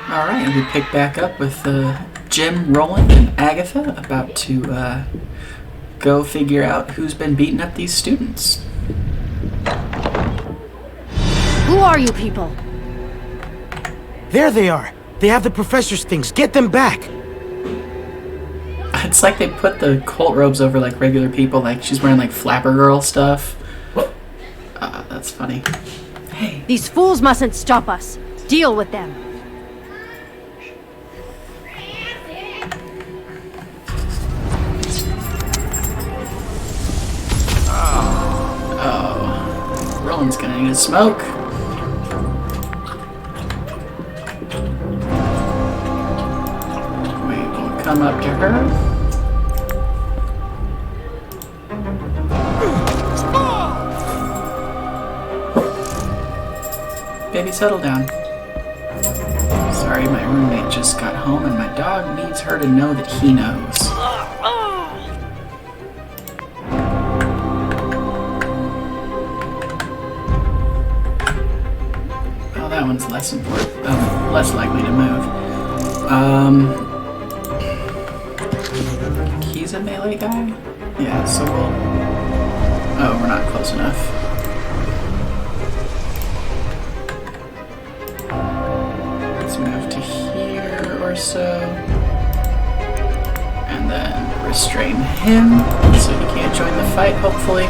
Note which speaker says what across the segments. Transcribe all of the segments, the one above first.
Speaker 1: Alright, we pick back up with Jim, Roland, and Agatha about to go figure out who's been beating up these students.
Speaker 2: Who are you people?
Speaker 3: There they are. They have the professor's things. Get them back.
Speaker 1: It's like they put the cult robes over like regular people. Like she's wearing like flapper girl stuff. That's funny. Hey.
Speaker 2: These fools mustn't stop us. Deal with them.
Speaker 1: Oh. Roland's gonna need a smoke. We will come up to her. Baby, settle down. Sorry, my roommate just got home and my dog needs her to know that he knows. Well, that one's less important, less likely to move. He's a melee guy? Yeah, so we'll... Oh, we're not close enough. Move to here or so, and then restrain him so he can't join the fight, hopefully.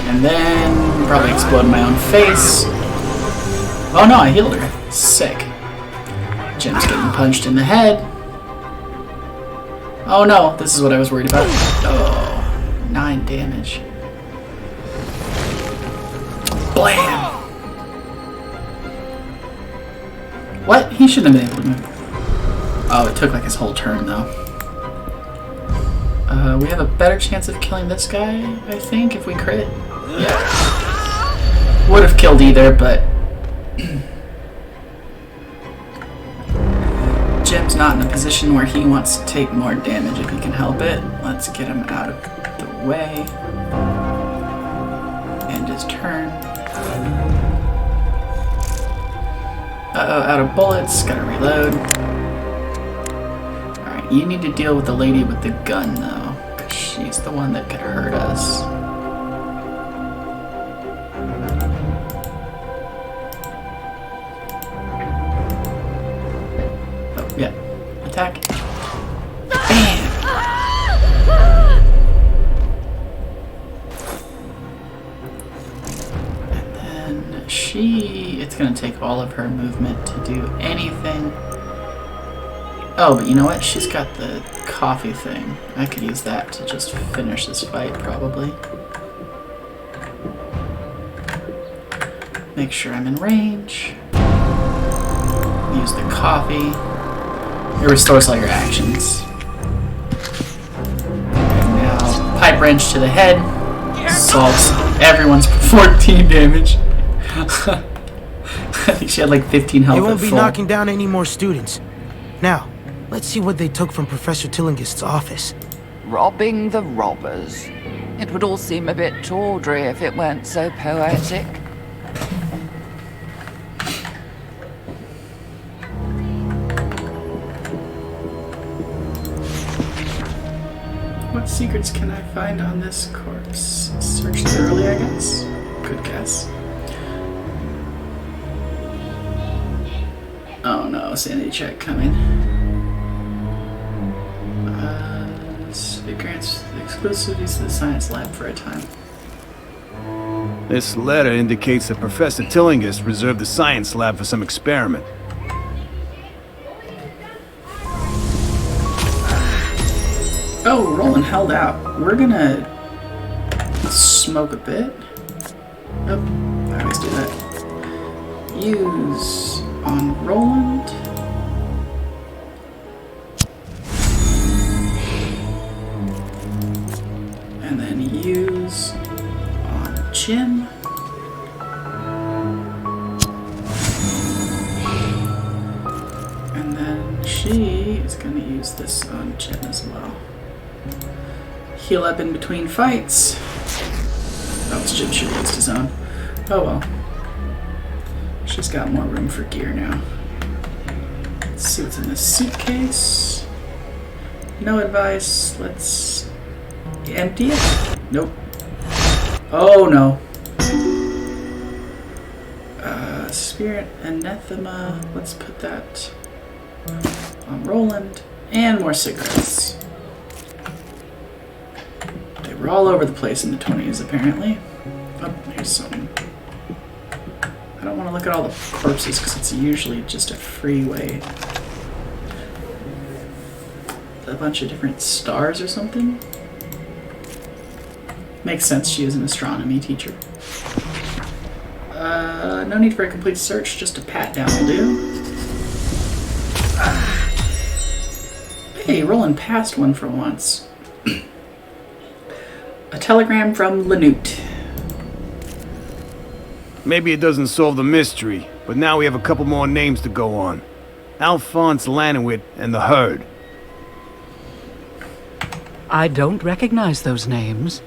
Speaker 1: And then probably explode in my own face. Oh no, I healed her. Sick. Jim's getting punched in the head. Oh no, this is what I was worried about. Oh, 9 damage. Blam! What? He shouldn't have been able to move. Oh, it took like his whole turn though. We have a better chance of killing this guy, I think, if we crit. Yeah. Would have killed either, but... Jim's not in a position where he wants to take more damage if he can help it. Let's get him out of the way. End his turn. Uh-oh, out of bullets. Gotta reload. Alright, you need to deal with the lady with the gun, though. Because she's the one that could hurt us. Oh, yeah. Attack. Bam! It's gonna take all of her movement to do anything. Oh, but you know what? She's got the coffee thing. I could use that to just finish this fight, probably. Make sure I'm in range. Use the coffee. It restores all your actions. And now, pipe wrench to the head. Solves everyone's 14 damage. I think she had like 15 health.
Speaker 3: They won't be knocking down any more students. Now, let's see what they took from Professor Tillingist's office.
Speaker 4: Robbing the robbers. It would all seem a bit tawdry if it weren't so poetic.
Speaker 1: What secrets can I find on this corpse? Search thoroughly, I guess? Good guess. Oh no, sanity check coming. It grants exclusivities to the science lab for a time.
Speaker 5: This letter indicates that Professor Tillingist reserved the science lab for some experiment.
Speaker 1: Oh, Roland held out. We're gonna smoke a bit. Oh, I always do that. Use on Roland. And then use on Jim. And then she is going to use this on Jim as well. Heal up in between fights. Oh, it's Jim should have used his own. Oh well. She's got more room for gear now. Let's see what's in this suitcase. No advice. Let's empty it. Nope. Oh no. Spirit anathema. Let's put that on Roland. And more cigarettes. They were all over the place in the 20s, apparently. Oh, here's some. I don't want to look at all the corpses because it's usually just a freeway. A bunch of different stars or something. Makes sense, she is an astronomy teacher. No need for a complete search, just a pat down will do. Hey, Roland passed one for once. A telegram from Lanute.
Speaker 5: Maybe it doesn't solve the mystery, but now we have a couple more names to go on. Alphonse Lanowit and the Herd.
Speaker 6: I don't recognize those names.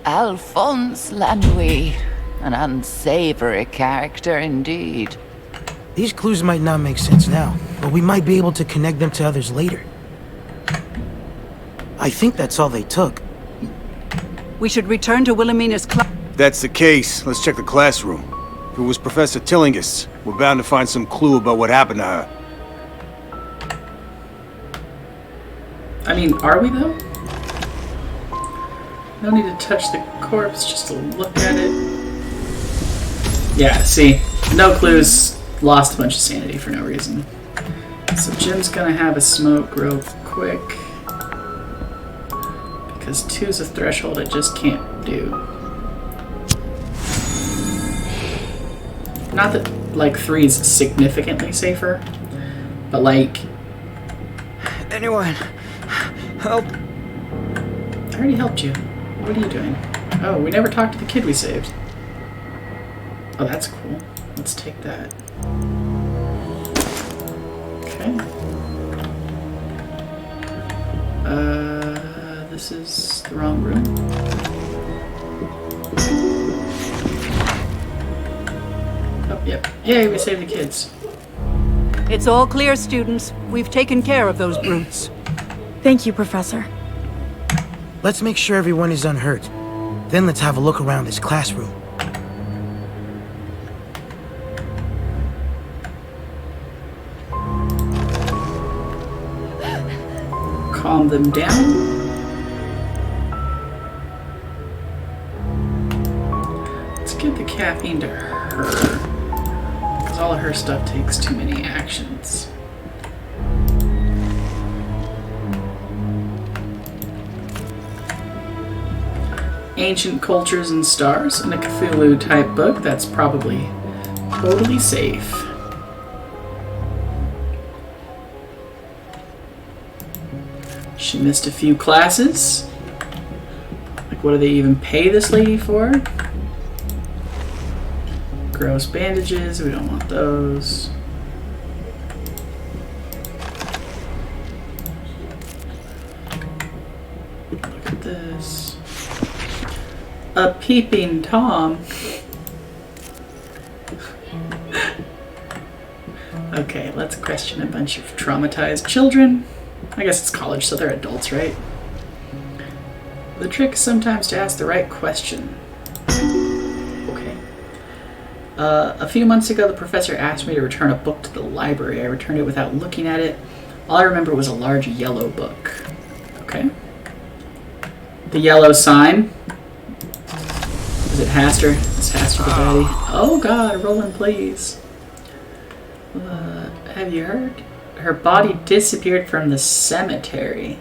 Speaker 4: Alphonse Lanouille. An unsavory character indeed.
Speaker 3: These clues might not make sense now, but we might be able to connect them to others later. I think that's all they took.
Speaker 6: We should return to Wilhelmina's class.
Speaker 5: If that's the case, let's check the classroom. If it was Professor Tillinghast, we're bound to find some clue about what happened to her.
Speaker 1: I mean, are we though? No need to touch the corpse, just to look at it. Yeah, see, no clues, lost a bunch of sanity for no reason. So Jim's gonna have a smoke real quick. Because 2's a threshold I just can't do. Not that, like, 3's significantly safer, but, like...
Speaker 7: Anyone, help.
Speaker 1: I already helped you. What are you doing? Oh, we never talked to the kid we saved. Oh, that's cool. Let's take that. Okay. This is the wrong room. Oh, yep. Yay, we saved the kids.
Speaker 6: It's all clear, students. We've taken care of those brutes.
Speaker 2: Thank you, Professor.
Speaker 3: Let's make sure everyone is unhurt. Then let's have a look around this classroom.
Speaker 1: Calm them down. Let's give the caffeine to her. Because all of her stuff takes too many actions. Ancient Cultures and Stars in a Cthulhu type book. That's probably totally safe. She missed a few classes. Like, what do they even pay this lady for? Gross bandages, we don't want those. Look at this. A peeping Tom. Okay, let's question a bunch of traumatized children. I guess it's college, so they're adults, right? The trick is sometimes to ask the right question. Okay. A few months ago, the professor asked me to return a book to the library. I returned it without looking at it. All I remember was a large yellow book. Okay. The yellow sign. Is it Haster? It's Haster the daddy. Oh god, Roland, please. Have you heard? Her body disappeared from the cemetery.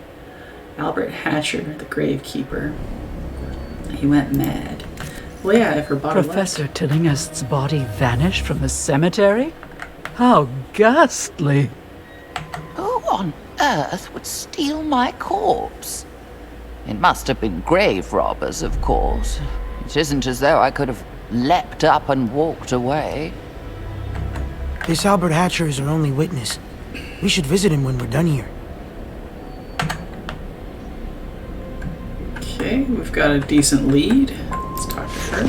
Speaker 1: Albert Hatcher, the gravekeeper. He went mad. Well, yeah, if her body
Speaker 6: Professor Tillinghast's body vanished from the cemetery? How ghastly.
Speaker 4: Who on earth would steal my corpse? It must have been grave robbers, of course. It isn't as though I could have leapt up and walked away.
Speaker 3: This Albert Hatcher is our only witness. We should visit him when we're done here.
Speaker 1: Okay, we've got a decent lead. Let's talk to her.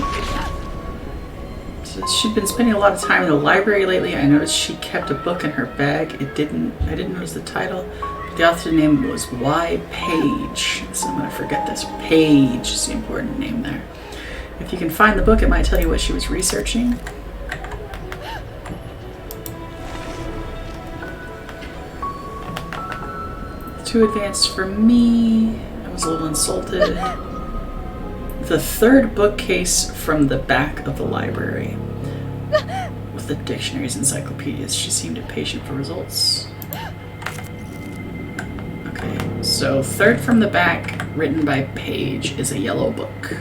Speaker 1: She'd been spending a lot of time in the library lately. I noticed she kept a book in her bag. I didn't notice the title. But the author's name was Y. Page. So I'm going to forget this. Page is the important name there. If you can find the book, it might tell you what she was researching. Too advanced for me. I was a little insulted. The third bookcase from the back of the library. With the dictionaries, encyclopedias. She seemed impatient for results. Okay, so third from the back, written by Page, is a yellow book.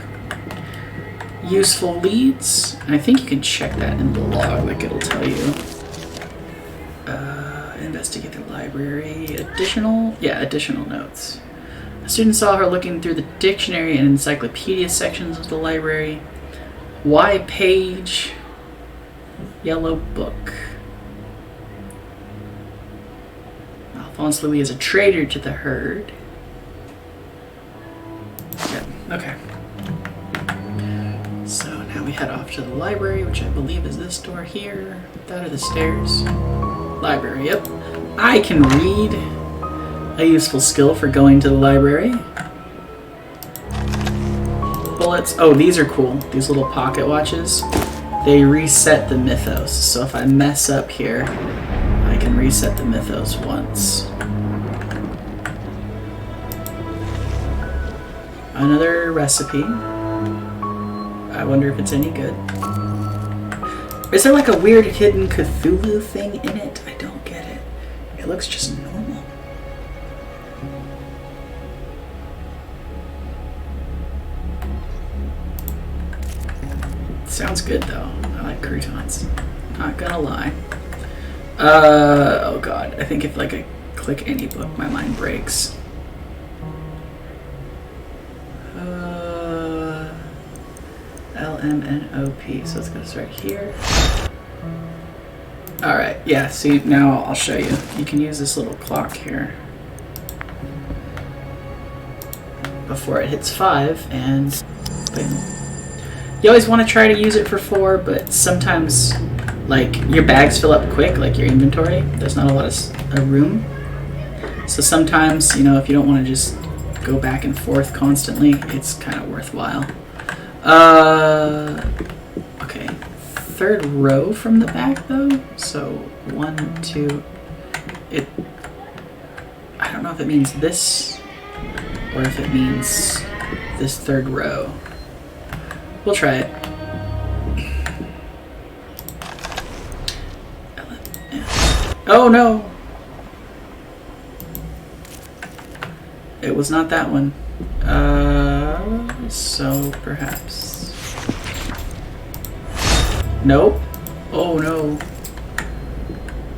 Speaker 1: Useful leads. I think you can check that in the log, like it'll tell you. Investigate the library. Additional notes. A student saw her looking through the dictionary and encyclopedia sections of the library. Y. Page. Yellow book. Alphonse Louis is a traitor to the herd. Yeah, okay. So now we head off to the library, which I believe is this door here. That are the stairs. Library, yep. I can read. A useful skill for going to the library. Bullets. Oh, these are cool. These little pocket watches. They reset the mythos. So if I mess up here, I can reset the mythos once. Another recipe. I wonder if it's any good. Is there like a weird hidden Cthulhu thing in it? I don't get it. It looks just normal. Sounds good though. I like croutons. Not gonna lie. Oh god. I think if like I click any book, my mind breaks. LMNOP. So it's gonna start here. Alright, yeah, see now I'll show you. You can use this little clock here before it hits 5 and boom. You always want to try to use it for 4, but sometimes, like, your bags fill up quick, like your inventory. There's not a lot of room. So sometimes, you know, if you don't want to just go back and forth constantly, it's kind of worthwhile. Okay. Third row from the back, though. So, 1, 2... I don't know if it means this, or if it means this third row. We'll try it. Oh no! It was not that one. So perhaps. Nope. Oh no.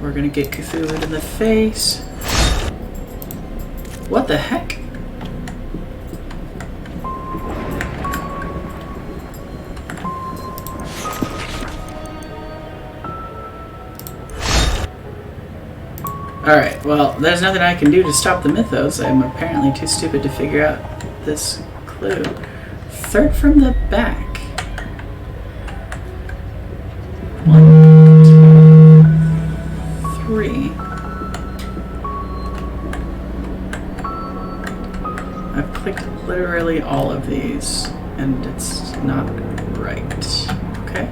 Speaker 1: We're gonna get Cthulhu in the face. What the heck? Alright, well, there's nothing I can do to stop the mythos. I'm apparently too stupid to figure out this clue. Third from the back. 1, 2, 3. I've clicked literally all of these, and it's not right. Okay.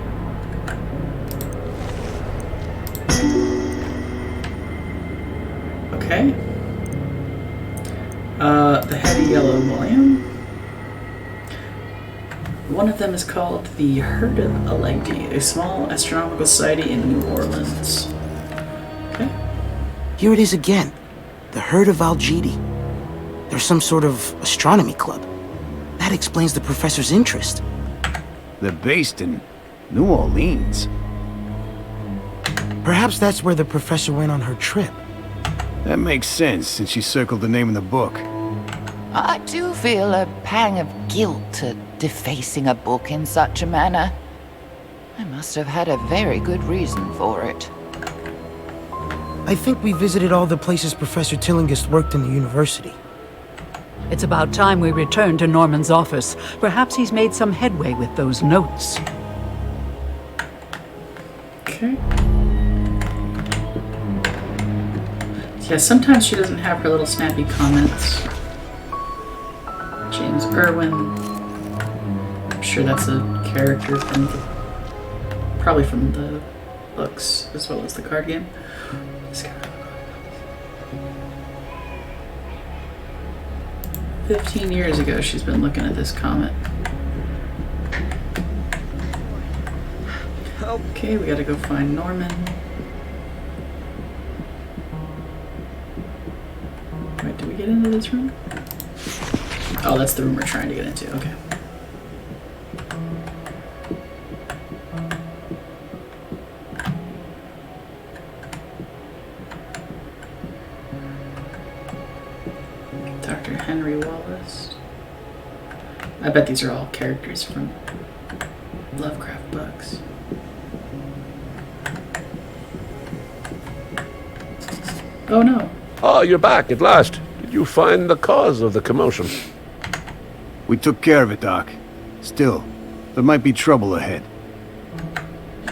Speaker 1: Okay. The heavy yellow volume. One of them is called the Herd of Alegdi, a small astronomical society in New Orleans. Okay.
Speaker 3: Here it is again. The Herd of Algidi. There's some sort of astronomy club. That explains the professor's interest.
Speaker 5: They're based in New Orleans.
Speaker 3: Perhaps that's where the professor went on her trip.
Speaker 5: That makes sense, since she circled the name in the book.
Speaker 4: I do feel a pang of guilt at defacing a book in such a manner. I must have had a very good reason for it.
Speaker 3: I think we visited all the places Professor Tillinghast worked in the university.
Speaker 6: It's about time we return to Norman's office. Perhaps he's made some headway with those notes.
Speaker 1: Okay. Yeah, sometimes she doesn't have her little snappy comments. James Irwin. I'm sure that's a character from probably from the books as well as the card game. 15 years ago, she's been looking at this comet. Okay, we gotta go find Norman. Wait, did we get into this room? Oh, that's the room we're trying to get into. Okay. Dr. Henry Wallace. I bet these are all characters from Lovecraft books. Oh no.
Speaker 8: Ah, you're back at last. Did you find the cause of the commotion?
Speaker 5: We took care of it, Doc. Still, there might be trouble ahead.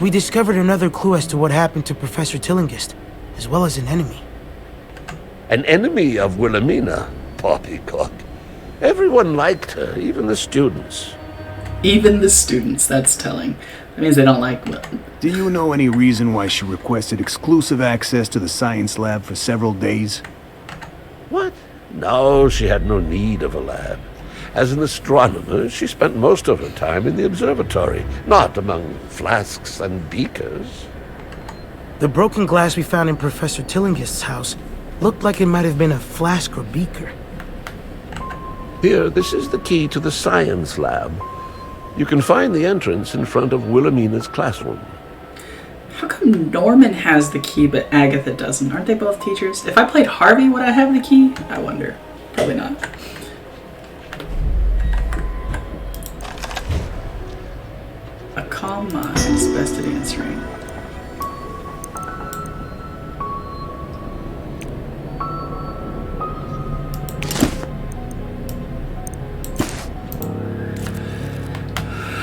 Speaker 3: We discovered another clue as to what happened to Professor Tillinghast, as well as an enemy.
Speaker 8: An enemy of Wilhelmina? Poppycock. Everyone liked her, even the students.
Speaker 1: Even the students, that's telling. That means they don't like Wilhelmina.
Speaker 5: Do you know any reason why she requested exclusive access to the science lab for several days?
Speaker 8: What? No, she had no need of a lab. As an astronomer, she spent most of her time in the observatory, not among flasks and beakers.
Speaker 3: The broken glass we found in Professor Tillinghast's house looked like it might have been a flask or beaker.
Speaker 8: Here, this is the key to the science lab. You can find the entrance in front of Wilhelmina's classroom.
Speaker 1: How come Norman has the key but Agatha doesn't? Aren't they both teachers? If I played Harvey, would I have the key? I wonder. Probably not. A calm mind is best at answering.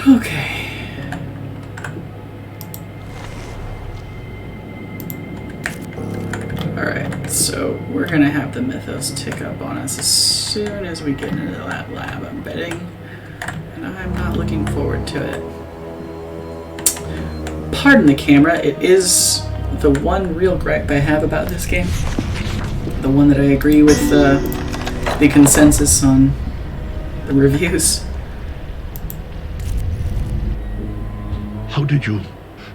Speaker 1: Okay. Alright, so we're gonna have the mythos tick up on us as soon as we get into that lab, I'm betting. And I'm not looking forward to it. Pardon the camera, it is the one real gripe I have about this game. The one that I agree with the consensus on the reviews.
Speaker 8: How did you?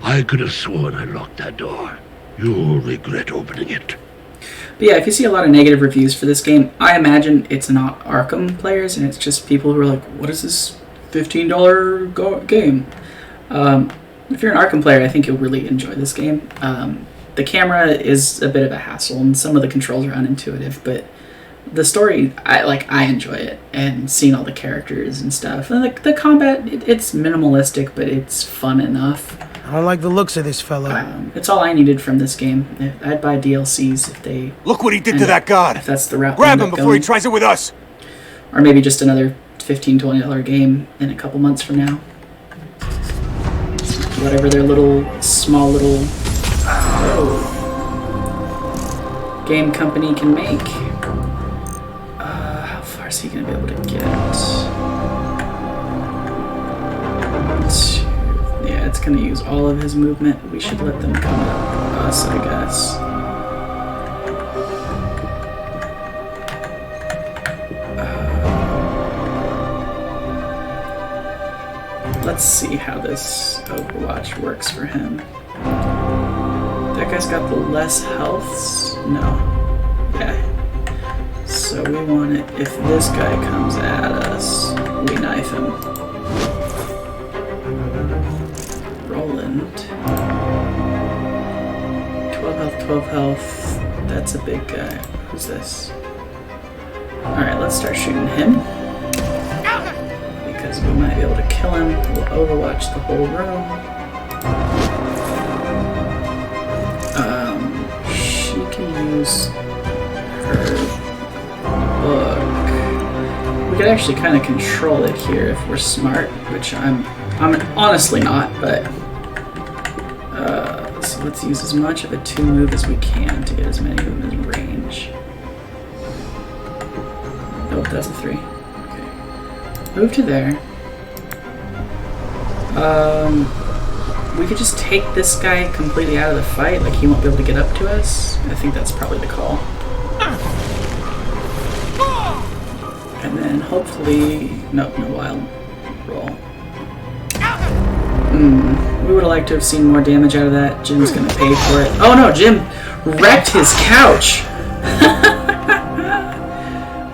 Speaker 8: I could have sworn I locked that door. You'll regret opening it.
Speaker 1: But yeah, if you see a lot of negative reviews for this game, I imagine it's not Arkham players, and it's just people who are like, what is this $15 game? If you're an Arkham player, I think you'll really enjoy this game. The camera is a bit of a hassle, and some of the controls are unintuitive, but the story, I enjoy it, and seeing all the characters and stuff. And the combat, it's minimalistic, but it's fun enough.
Speaker 3: I don't like the looks of this fella.
Speaker 1: It's all I needed from this game. I'd buy DLCs if they...
Speaker 5: Look what he did to that god!
Speaker 1: If that's the route.
Speaker 5: Grab him before he tries it with us!
Speaker 1: Or maybe just another $15, $20 game in a couple months from now. Whatever their small little game company can make. How far is he going to be able to get? Yeah, it's going to use all of his movement. We should let them come up us, I guess. Let's see how this Overwatch works for him. That guy's got the less healths? No. Yeah. So we want it, if this guy comes at us, we knife him. Roland. 12 health, 12 health. That's a big guy. Who's this? Alright, let's start shooting him. Because we might be able to kill him. We'll overwatch the whole room. She can use her book. We could actually kind of control it here if we're smart, which I'm honestly not, but So let's use as much of a 2 move as we can to get as many of them in range. Nope, that's a 3. Okay. Move to there. We could just take this guy completely out of the fight, like he won't be able to get up to us. I think that's probably the call. And then hopefully... Nope, no wild roll. We would have liked to have seen more damage out of that. Jim's gonna pay for it. Oh no, Jim wrecked his couch!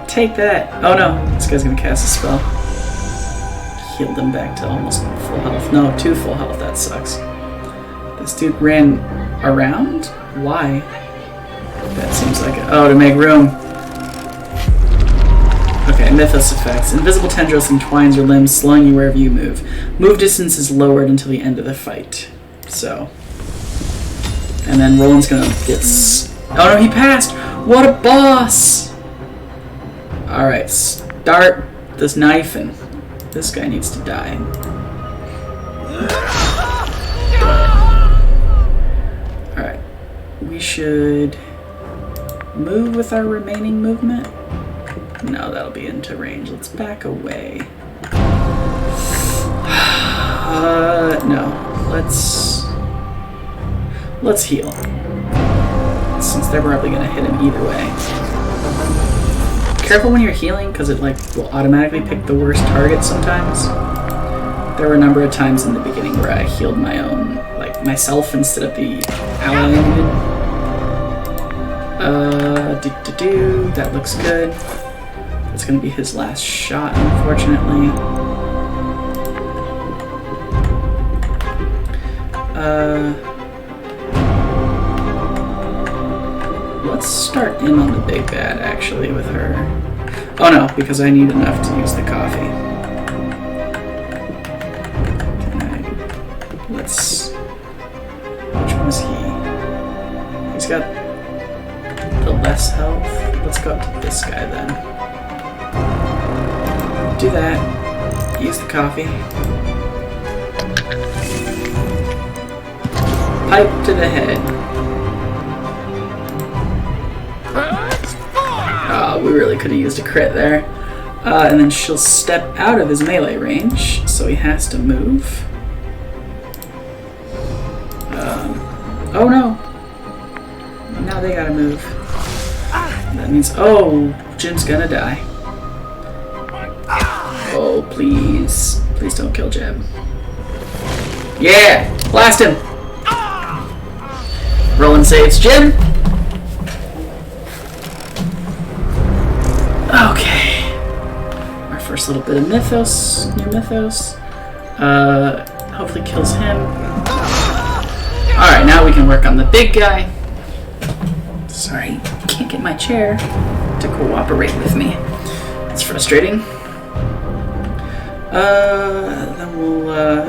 Speaker 1: Take that. Oh no, this guy's gonna cast a spell. Healed him back to almost full health. No, 2 full health, that sucks. This dude ran around? Why? That seems like it. Oh, to make room. Okay, Mythos effects. Invisible tendrils entwines your limbs, slowing you wherever you move. Move distance is lowered until the end of the fight. So. And then Roland's gonna get oh no, he passed! What a boss! Alright, start this knifing. This guy needs to die. Alright. We should move with our remaining movement. No, that'll be into range. Let's back away. No. Let's heal. Since they're probably gonna hit him either way. Careful when you're healing, because it will automatically pick the worst target sometimes. There were a number of times in the beginning where I healed my own, myself instead of the ally I needed. That looks good. It's gonna be his last shot, unfortunately. Let's start in on the big bad, actually, with her. Oh no, because I need enough to use the coffee. Which one is he? He's got the less health. Let's go up to this guy then. Do that. Use the coffee. Pipe to the head. We really could have used a crit there. And then she'll step out of his melee range, so he has to move. Oh no! Now they gotta move. That means, oh, Jim's gonna die. Oh, please. Please don't kill Jim. Yeah! Blast him! Roland saves Jim! Okay. Our first little bit of mythos, new mythos. Hopefully kills him. Alright, now we can work on the big guy. Sorry, can't get my chair to cooperate with me. It's frustrating. Then we're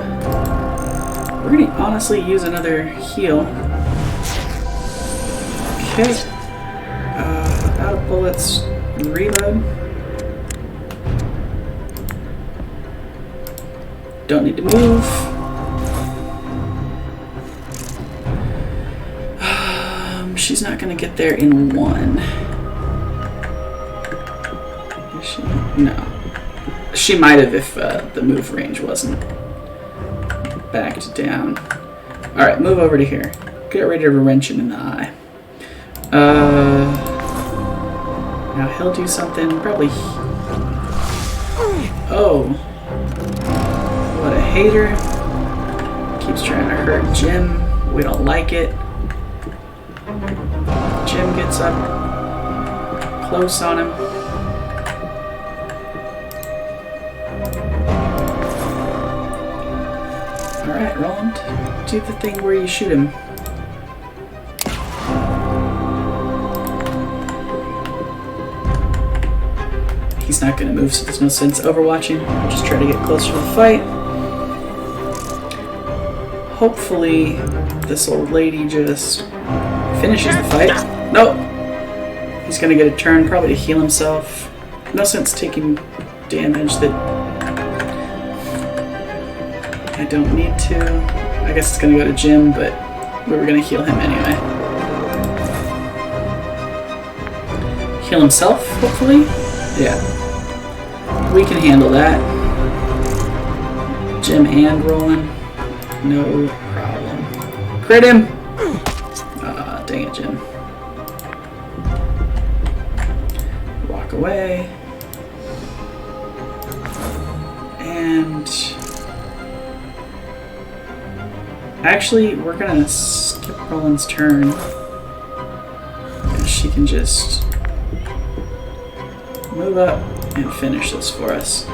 Speaker 1: gonna honestly use another heal. Okay. Out of bullets. Reload. Don't need to move. She's not gonna get there in 1. Is she? No. She might have if the move range wasn't backed down. Alright, move over to here. Get ready to wrench him in the eye. Now he'll do something, probably... Oh. What a hater. Keeps trying to hurt Jim. We don't like it. Jim gets up close on him. Alright, Roland. Do the thing where you shoot him. He's not going to move, so there's no sense overwatching. We'll just try to get closer to the fight. Hopefully, this old lady just finishes the fight. Nope. He's going to get a turn, probably to heal himself. No sense taking damage that I don't need to. I guess it's going to go to Jim, but We were gonna heal him anyway. Heal himself, hopefully? Yeah. We can handle that. Jim and Roland. No problem. Crit him! Dang it, Jim. Walk away. And... actually, we're gonna skip Roland's turn. And she can just move up and finish this for us.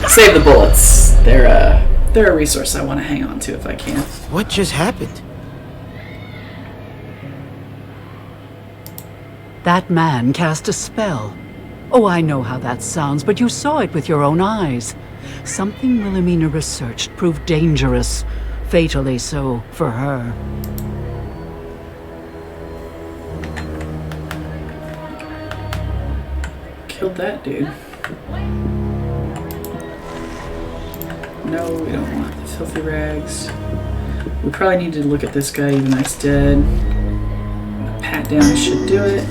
Speaker 1: Save the bullets. They're a resource I want to hang on to if I can.
Speaker 3: What just happened?
Speaker 6: That man cast a spell. Oh, I know how that sounds, but you saw it with your own eyes. Something Wilhelmina researched proved dangerous. Fatally so for her.
Speaker 1: Killed that dude. No, we don't want the filthy rags. We probably need to look at this guy even though he's dead. A pat down should do it.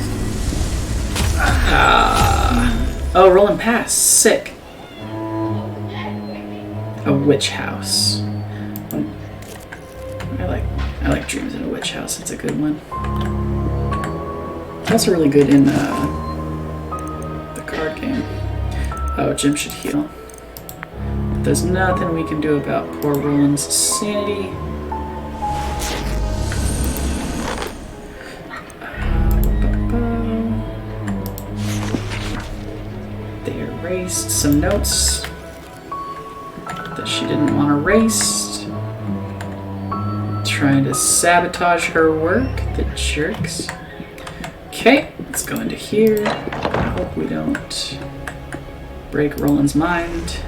Speaker 1: Oh, rolling past. Sick. A witch house. I like dreams in a witch house. It's a good one. It's also really good in the card game. Oh, Jim should heal. There's nothing we can do about poor Roland's sanity. They erased some notes that she didn't want erased. Trying to sabotage her work, the jerks. Okay, let's go into here. I hope we don't break Roland's mind.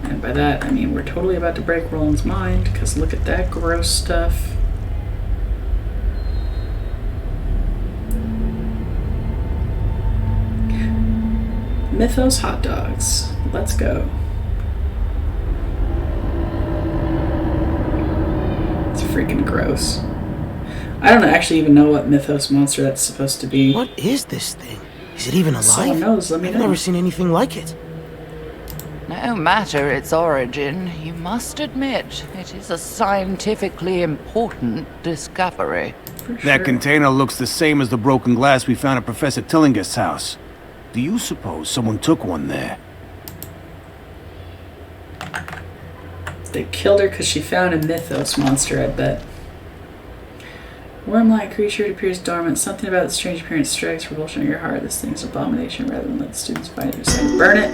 Speaker 1: And by that, I mean we're totally about to break Roland's mind, because look at that gross stuff. Mythos hot dogs. Let's go. It's freaking gross. I don't actually even know what Mythos monster that's supposed to be.
Speaker 3: What is this thing? Is it even alive?
Speaker 1: Someone knows, let me know.
Speaker 3: I've never seen anything like it.
Speaker 4: No matter its origin, you must admit it is a scientifically important discovery.
Speaker 1: For
Speaker 5: That
Speaker 1: sure.
Speaker 5: container looks the same as the broken glass we found at Professor Tillinger's house. Do you suppose someone took one there?
Speaker 1: They killed her because she found a Mythos monster, I bet. Worm-like creature, it appears dormant. Something about its strange appearance strikes revulsion at your heart. This thing's an abomination. Rather than let the students find it, decide to burn it.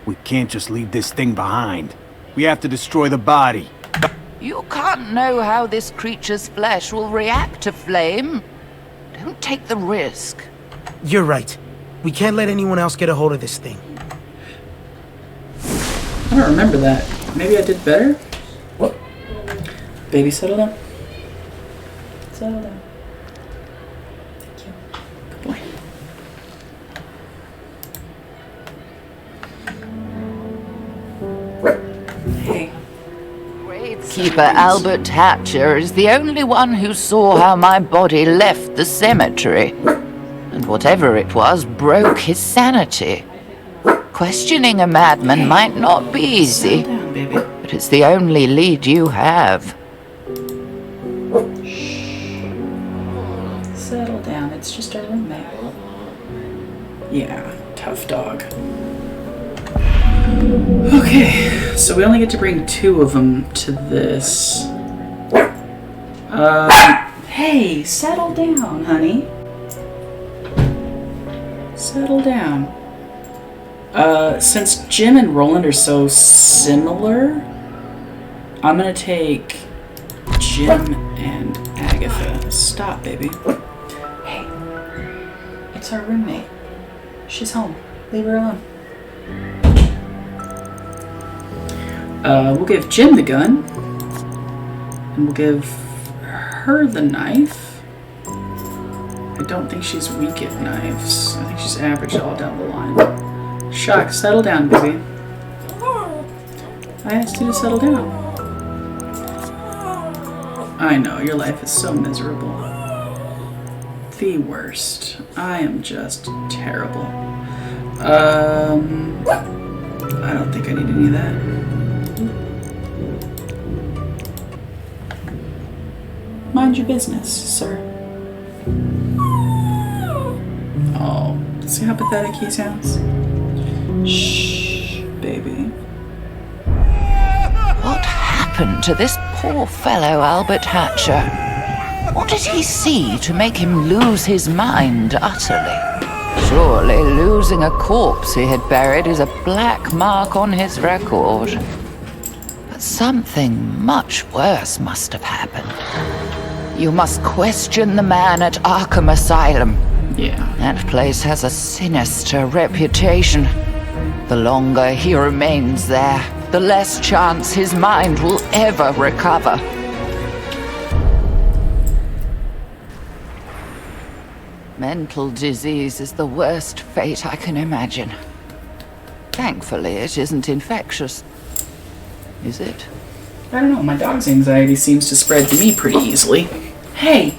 Speaker 5: We can't just leave this thing behind. We have to destroy the body.
Speaker 4: You can't know how this creature's flesh will react to flame. Don't take the risk.
Speaker 3: You're right. We can't let anyone else get a hold of this thing.
Speaker 1: I don't remember that. Maybe I did better? What? Baby, settle down. Settle down. Thank you. Good boy. Hey.
Speaker 4: Keeper Albert Hatcher is the only one who saw how my body left the cemetery. And whatever it was broke his sanity. Questioning a madman might not be easy,
Speaker 1: Settle down, baby.
Speaker 4: but it's the only lead you have.
Speaker 1: Settle down. It's just our roommate. Yeah, tough dog. Okay, so we only get to bring 2 of them to this. Hey, settle down, honey. Settle down. Since Jim and Roland are so similar, I'm gonna take Jim and Agatha. Stop, baby. Hey, it's our roommate. She's home. Leave her alone. We'll give Jim the gun. And we'll give her the knife. I don't think she's weak at knives. I think she's average all down the line. Shock, settle down, baby. I asked you to settle down. I know, your life is so miserable. The worst. I am just terrible. I don't think I need any of that. Mind your business, sir. Oh, see how pathetic he sounds? Shh, baby.
Speaker 4: What happened to this poor fellow Albert Hatcher? What did he see to make him lose his mind utterly? Surely losing a corpse he had buried is a black mark on his record. But something much worse must have happened. You must question the man at Arkham Assylum.
Speaker 1: Yeah.
Speaker 4: That place has a sinister reputation. The longer he remains there, the less chance his mind will ever recover. Mental disease is the worst fate I can imagine. Thankfully, it isn't infectious. Is it?
Speaker 1: I don't know, my dog's anxiety seems to spread to me pretty easily. Hey!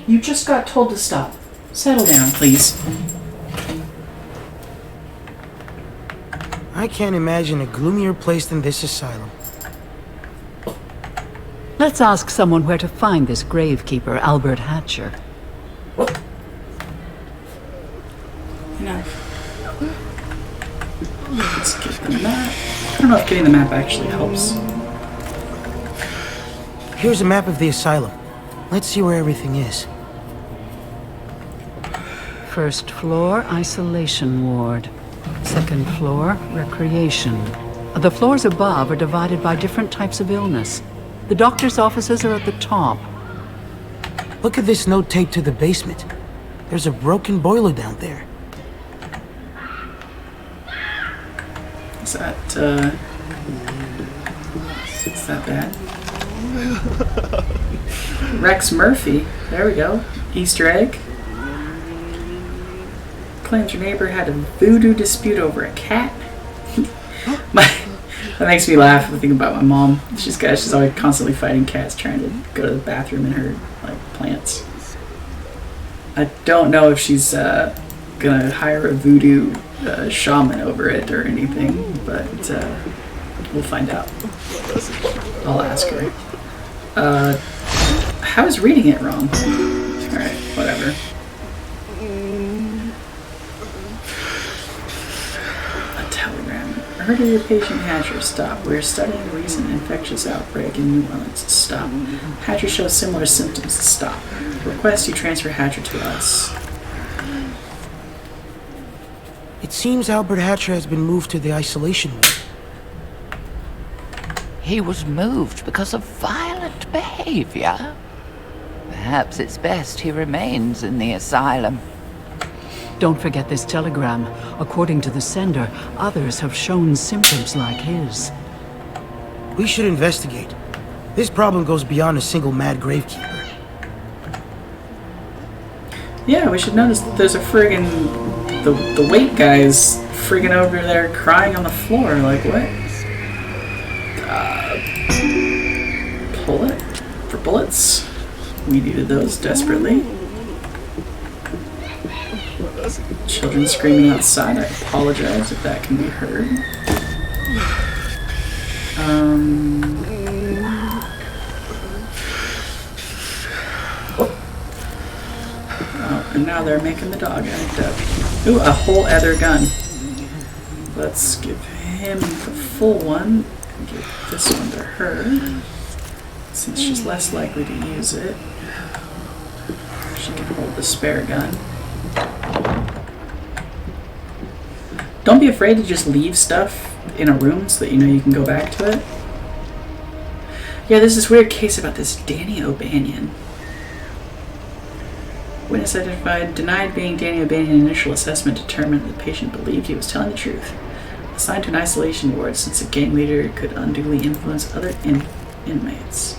Speaker 1: You just got told to stop. Settle down, please.
Speaker 3: I can't imagine a gloomier place than this asylum.
Speaker 6: Let's ask someone where to find this gravekeeper, Albert Hatcher.
Speaker 1: Enough. Let's get the map. I don't know if getting the map actually helps.
Speaker 3: Here's a map of the asylum. Let's see where everything is.
Speaker 6: First floor, isolation ward. Second floor, recreation. The floors above are divided by different types of illness. The doctor's offices are at the top.
Speaker 3: Look at this note taped to the basement. There's a broken boiler down there.
Speaker 1: Is that bad? Rex Murphy. There we go. Easter egg. Claims your neighbor had a voodoo dispute over a cat. That makes me laugh when I think about my mom. She's always constantly fighting cats, trying to go to the bathroom in her plants. I don't know if she's gonna hire a voodoo shaman over it or anything, but we'll find out. I'll ask her. How is reading it wrong? Alright, whatever. A telegram. I heard of your patient Hatcher. Stop. We're studying a recent infectious outbreak in New Orleans. Stop. Hatcher shows similar symptoms. Stop. Request you transfer Hatcher to us.
Speaker 3: It seems Albert Hatcher has been moved to the isolation ward.
Speaker 4: He was moved because of violent behavior. Perhaps it's best he remains in the asylum.
Speaker 6: Don't forget this telegram. According to the sender, others have shown symptoms like his.
Speaker 3: We should investigate. This problem goes beyond a single mad gravekeeper.
Speaker 1: Yeah, we should notice that there's a friggin' the weight guy's friggin' over there crying on the floor. Like, what? Bullet for bullets. We needed those desperately. Children screaming outside. I apologize if that can be heard. Oh, and now they're making the dog act up. Ooh, a whole other gun. Let's give him the full one. Give this one to her. Since she's less likely to use it, she can hold the spare gun. Don't be afraid to just leave stuff in a room so that you know you can go back to it. Yeah, there's this weird case about this Danny O'Banion. Witness identified, denied being Danny O'Banion. Initial assessment determined that the patient believed he was telling the truth. Assigned to an isolation ward since a gang leader could unduly influence other inmates.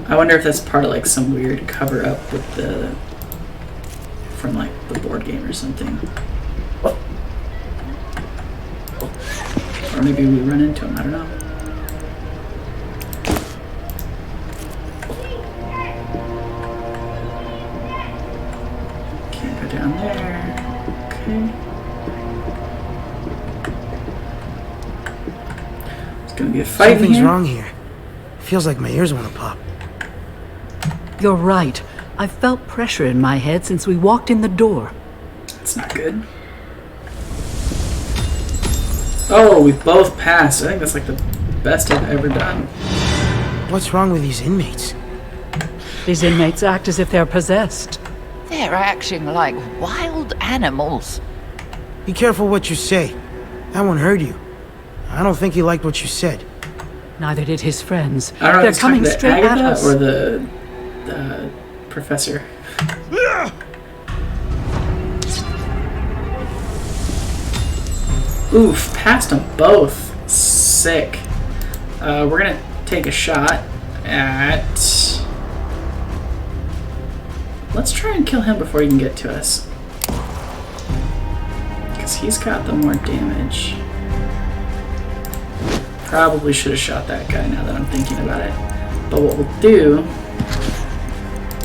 Speaker 1: I wonder if that's part of some weird cover-up with from the board game or something. Or Or maybe we run into him, I don't know. Can't go down there. Okay. It's gonna be a fight
Speaker 3: Something's
Speaker 1: here.
Speaker 3: wrong here. Feels like my ears want to pop.
Speaker 6: You're right. I've felt pressure in my head since we walked in the door.
Speaker 1: That's not good. Oh, we both passed. I think that's like the best I've ever done.
Speaker 3: What's wrong with these inmates?
Speaker 6: These inmates act as if they're possessed.
Speaker 4: They're acting like wild animals.
Speaker 3: Be careful what you say. That one heard you. I don't think he liked what you said.
Speaker 6: Neither did his friends.
Speaker 1: I don't know if
Speaker 6: They're
Speaker 1: it's
Speaker 6: coming
Speaker 1: talking to
Speaker 6: straight at
Speaker 1: Agatha
Speaker 6: us.
Speaker 1: or the professor. Oof, passed them both. Sick. We're gonna take a shot at... Let's try and kill him before he can get to us. Because he's got the more damage. Probably should have shot that guy now that I'm thinking about it. But what we'll do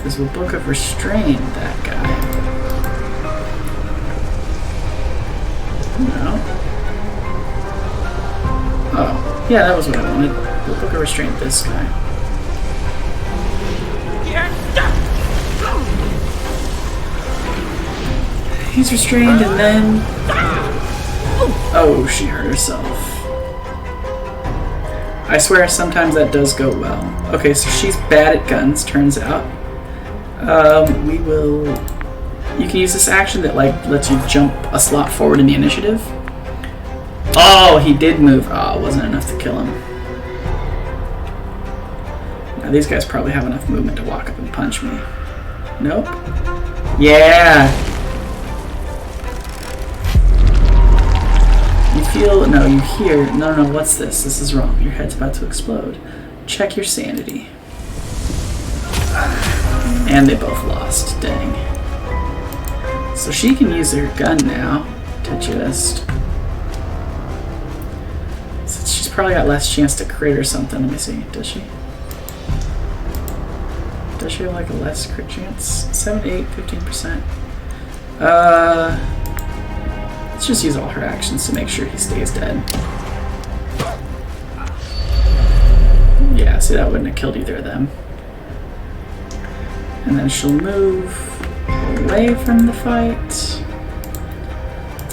Speaker 1: is we'll Book of Restrain that guy. No. Oh, yeah, that was what I wanted. We'll Book of Restrain this guy. He's restrained and then... Oh, she hurt herself. I swear sometimes that does go well. Okay, so she's bad at guns, turns out. We will... You can use this action that like lets you jump a slot forward in the initiative. Oh, he did move. Oh, it wasn't enough to kill him. Now these guys probably have enough movement to walk up and punch me. Nope. Yeah! You feel... No, you hear... No, what's this? This is wrong. Your head's about to explode. Check your sanity. And they both lost. Dang. So she can use her gun now to just... So she's probably got less chance to crit or something. Let me see. Does she? Does she have like a less crit chance? 7, 8, 15%. Let's just use all her actions to make sure he stays dead. Yeah, see, that wouldn't have killed either of them. And then she'll move away from the fight. Let's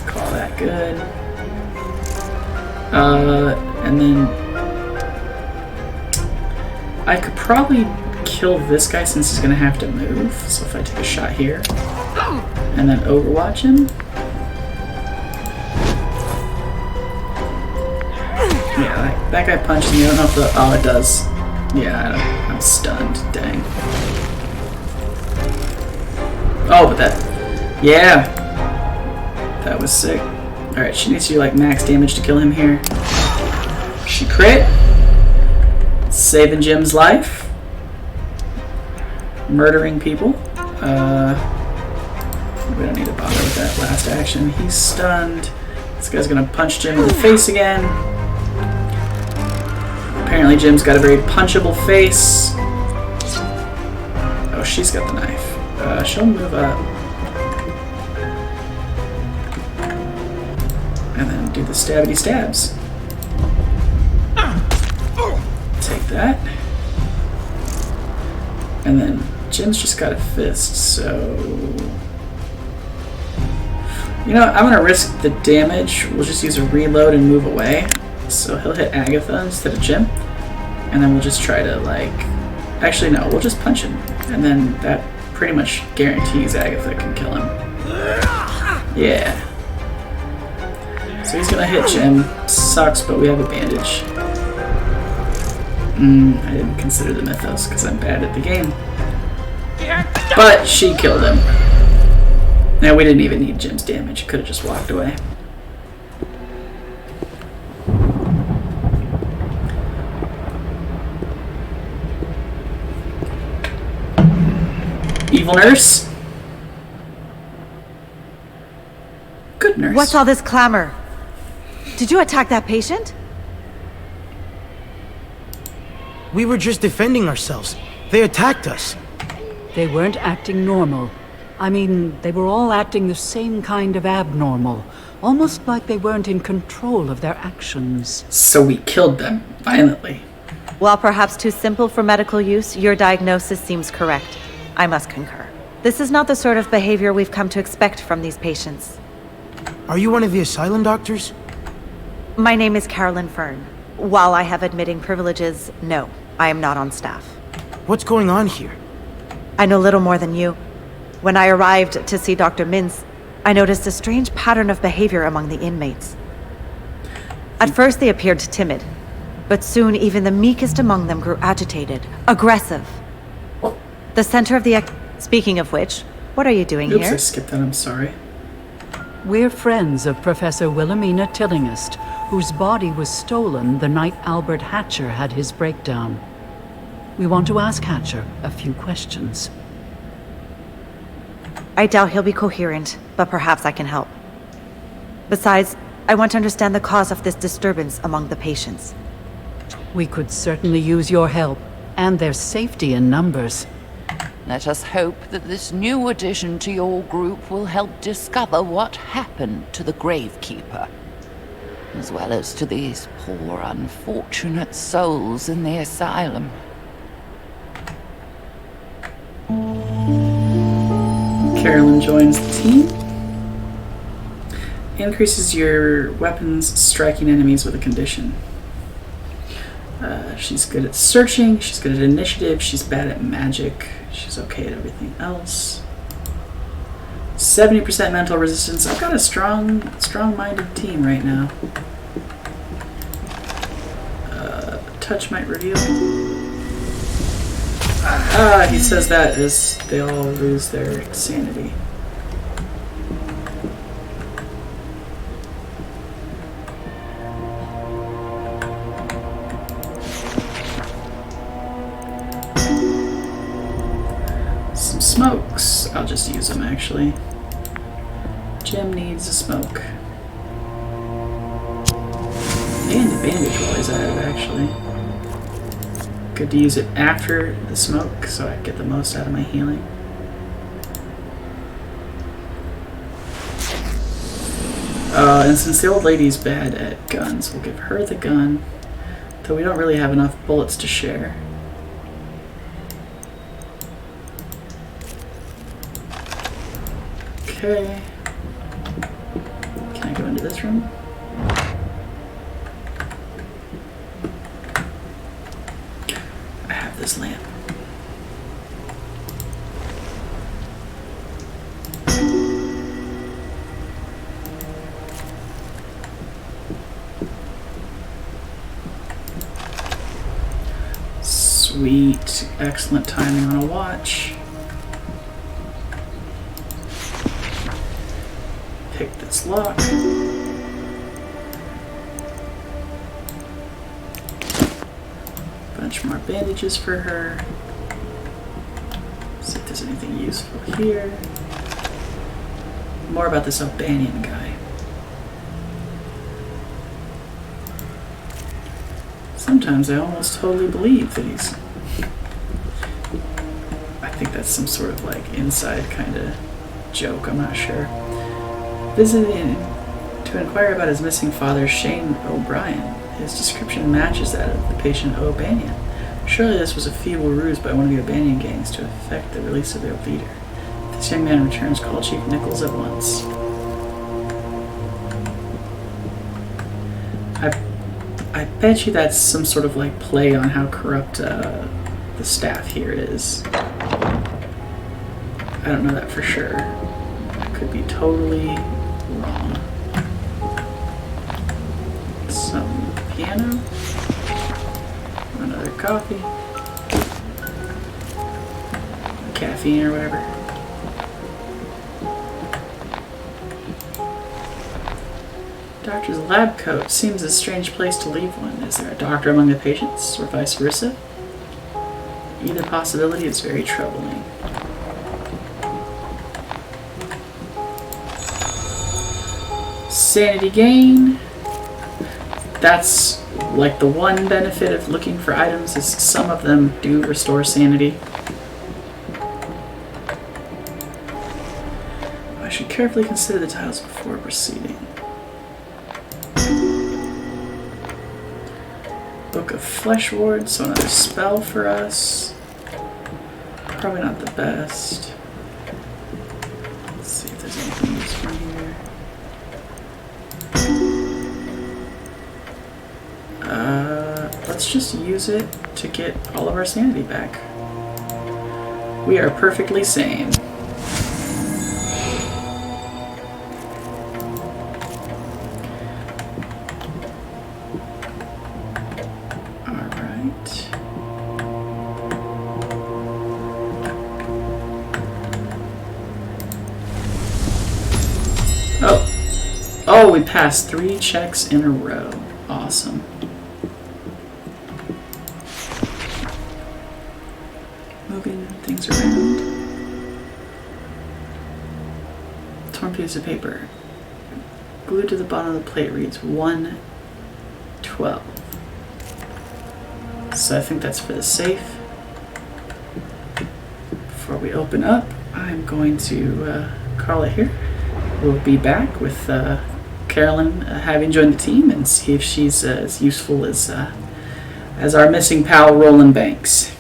Speaker 1: call that good. And then I could probably kill this guy since he's gonna have to move. So if I take a shot here and then overwatch him. Yeah, that guy punched me. I don't know if the... Oh, it does. Yeah, I'm stunned. Dang. Oh, but that... Yeah! That was sick. Alright, she needs to do like max damage to kill him here. She crit. Saving Jim's life. Murdering people. We don't need to bother with that last action. He's stunned. This guy's gonna punch Jim in the face again. Apparently Jim's got a very punchable face. Oh, she's got the knife. She'll move up. And then do the stabby stabs. Take that. And then Jim's just got a fist, so... You know, I'm gonna risk the damage. We'll just use a reload and move away. So he'll hit Agatha instead of Jim. And then we'll just try to, like... Actually, no, we'll just punch him. And then that pretty much guarantees Agatha can kill him. Yeah. So he's gonna hit Jim. Sucks, but we have a bandage. I didn't consider the mythos because I'm bad at the game. But she killed him. Now we didn't even need Jim's damage. Could have just walked away. Evil nurse. Good nurse.
Speaker 2: What's all this clamor?
Speaker 9: Did you attack that patient?
Speaker 3: We were just defending ourselves. They attacked us.
Speaker 6: They weren't acting normal. I mean, they were all acting the same kind of abnormal. Almost like they weren't in control of their actions.
Speaker 1: So we killed them violently.
Speaker 9: While perhaps too simple for medical use, your diagnosis seems correct. I must concur. This is not the sort of behavior we've come to expect from these patients.
Speaker 3: Are you one of the asylum doctors?
Speaker 9: My name is Carolyn Fern. While I have admitting privileges, no, I am not on staff.
Speaker 3: What's going on here?
Speaker 9: I know little more than you. When I arrived to see Dr. Mintz, I noticed a strange pattern of behavior among the inmates. At first they appeared timid, but soon even the meekest among them grew agitated, aggressive. The center of the Speaking of which, what are you doing
Speaker 1: Oops,
Speaker 9: here?
Speaker 1: I skipped that, I'm sorry.
Speaker 6: We're friends of Professor Wilhelmina Tillinghast, whose body was stolen the night Albert Hatcher had his breakdown. We want to ask Hatcher a few questions.
Speaker 9: I doubt he'll be coherent, but perhaps I can help. Besides, I want to understand the cause of this disturbance among the patients.
Speaker 6: We could certainly use your help, and there's safety in numbers.
Speaker 4: Let us hope that this new addition to your group will help discover what happened to the Gravekeeper, as well as to these poor, unfortunate souls in the asylum.
Speaker 1: Carolyn joins the team. Increases your weapons striking enemies with a condition. She's good at searching, she's good at initiative, she's bad at magic, she's okay at everything else. 70% mental resistance. I've got a strong-minded team right now. Touch might reveal. He says that as they all lose their sanity. Some smokes. I'll just use them actually. Jim needs a smoke. And a bandage while he's at it actually. Good to use it after the smoke so I get the most out of my healing. And since the old lady's bad at guns, we'll give her the gun, though we don't really have enough bullets to share. Okay. Can I go into this room? I have this lamp. Sweet. Excellent timing on a watch. Pick this lock. Bunch more bandages for her. See if there's anything useful here. More about this O'Banion guy. Sometimes I almost totally believe that he's... I think that's some sort of like inside kind of joke, I'm not sure. Visiting to inquire about his missing father, Shane O'Brien. His description matches that of the patient O'Banion. Surely this was a feeble ruse by one of the O'Banion gangs to effect the release of their leader. If this young man returns, call Chief Nichols at once. I bet you that's some sort of like play on how corrupt the staff here is. I don't know that for sure. I could be totally wrong. Some piano. Another coffee. Caffeine or whatever. Doctor's lab coat seems a strange place to leave one. Is there a doctor among the patients, or vice versa? Either possibility is very troubling. Sanity gain. that's like the one benefit of looking for items is some of them do restore sanity. I should carefully consider the titles before proceeding. Book of Flesh Ward, so another spell for us. Probably not the best. Let's see if there's anything useful here. Let's just use it to get all of our sanity back. We are perfectly sane. Alright. Oh, we passed 3 checks in a row. Awesome. Moving things around. Torn piece of paper. Glued to the bottom of the plate reads 112. So I think that's for the safe. Before we open up, I'm going to call it here. We'll be back with Carolyn having joined the team and see if she's as useful as our missing pal Roland Banks.